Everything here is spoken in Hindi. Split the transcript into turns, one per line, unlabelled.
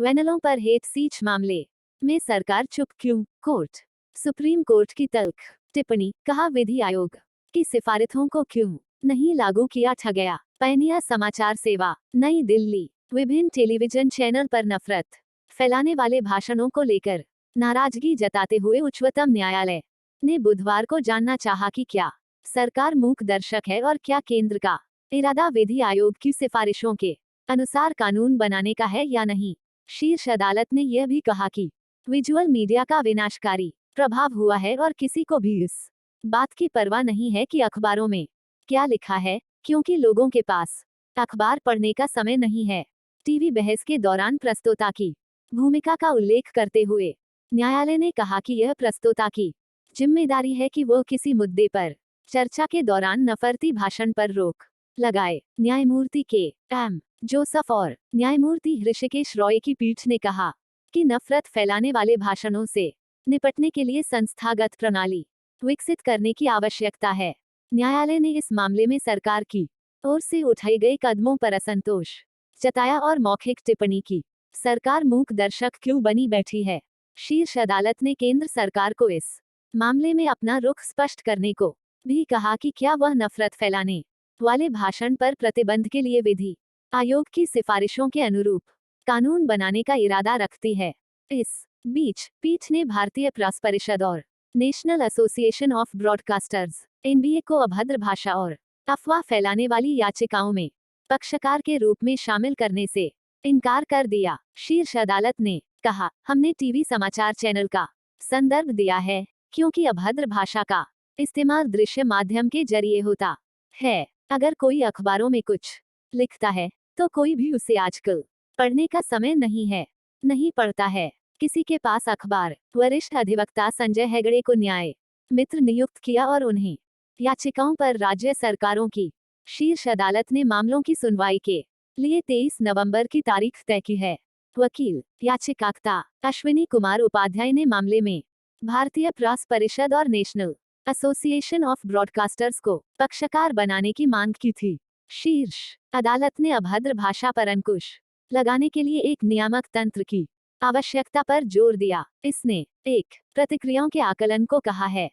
वैनलों पर हेट स्पीच मामले में सरकार चुप क्यों? कोर्ट। सुप्रीम कोर्ट की तल्ख टिप्पणी, कहा विधि आयोग की सिफारिशों को क्यों नहीं लागू किया गया। पैनिया समाचार सेवा, नई दिल्ली। विभिन्न टेलीविजन चैनल पर नफरत फैलाने वाले भाषणों को लेकर नाराजगी जताते हुए उच्चतम न्यायालय ने बुधवार को जानना चाहा कि क्या सरकार मूक दर्शक है और क्या केंद्र का इरादा विधि आयोग की सिफारिशों के अनुसार कानून बनाने का है या नहीं। शीर्ष अदालत ने यह भी कहा कि विजुअल मीडिया का विनाशकारी प्रभाव हुआ है और किसी को भी इस बात की परवाह नहीं है कि अखबारों में क्या लिखा है, क्योंकि लोगों के पास अखबार पढ़ने का समय नहीं है। टीवी बहस के दौरान प्रस्तोता की भूमिका का उल्लेख करते हुए न्यायालय ने कहा कि यह प्रस्तोता की जिम्मेदारी है कि वह किसी मुद्दे पर चर्चा के दौरान नफरती भाषण पर रोक लगाए। न्यायमूर्ति के एम जोसफ और न्यायमूर्ति हृषिकेश रॉय की पीठ ने कहा कि नफरत फैलाने वाले भाषणों से निपटने के लिए संस्थागत प्रणाली विकसित करने की आवश्यकता है। न्यायालय ने इस मामले में सरकार की ओर से उठाए गए कदमों पर असंतोष जताया और मौखिक टिप्पणी की। सरकार मूक दर्शक क्यों बनी बैठी है? शीर्ष अदालत ने केंद्र सरकार को इस मामले में अपना रुख स्पष्ट करने को भी कहा कि क्या वह नफरत फैलाने वाले भाषण पर प्रतिबंध के लिए विधि आयोग की सिफारिशों के अनुरूप कानून बनाने का इरादा रखती है। इस बीच पीठ ने भारतीय प्रेस परिषद और national association of broadcasters NBA को अभद्र भाषा और अफवाह फैलाने वाली याचिकाओं में पक्षकार के रूप में शामिल करने से इनकार कर दिया। शीर्ष अदालत ने कहा, हमने टीवी समाचार चैनल का संदर्भ दिया है क्योंकि अभद्र भाषा का इस्तेमाल दृश्य माध्यम के जरिए होता है। अगर कोई अखबारों में कुछ लिखता है तो कोई भी उसे आजकल पढ़ने का समय नहीं पढ़ता है। किसी के पास अखबार। वरिष्ठ अधिवक्ता संजय हेगड़े को न्याय मित्र नियुक्त किया और उन्हें याचिकाओं पर राज्य सरकारों की शीर्ष अदालत ने मामलों की सुनवाई के लिए 23 नवंबर की तारीख तय की है। वकील याचिकाकर्ता अश्विनी कुमार उपाध्याय ने मामले में भारतीय प्रेस परिषद और नेशनल एसोसिएशन ऑफ ब्रॉडकास्टर्स को पक्षकार बनाने की मांग की थी। शीर्ष अदालत ने अभद्र भाषा पर अंकुश लगाने के लिए एक नियामक तंत्र की आवश्यकता पर जोर दिया। इसने एक प्रतिक्रियाओं के आकलन को कहा है।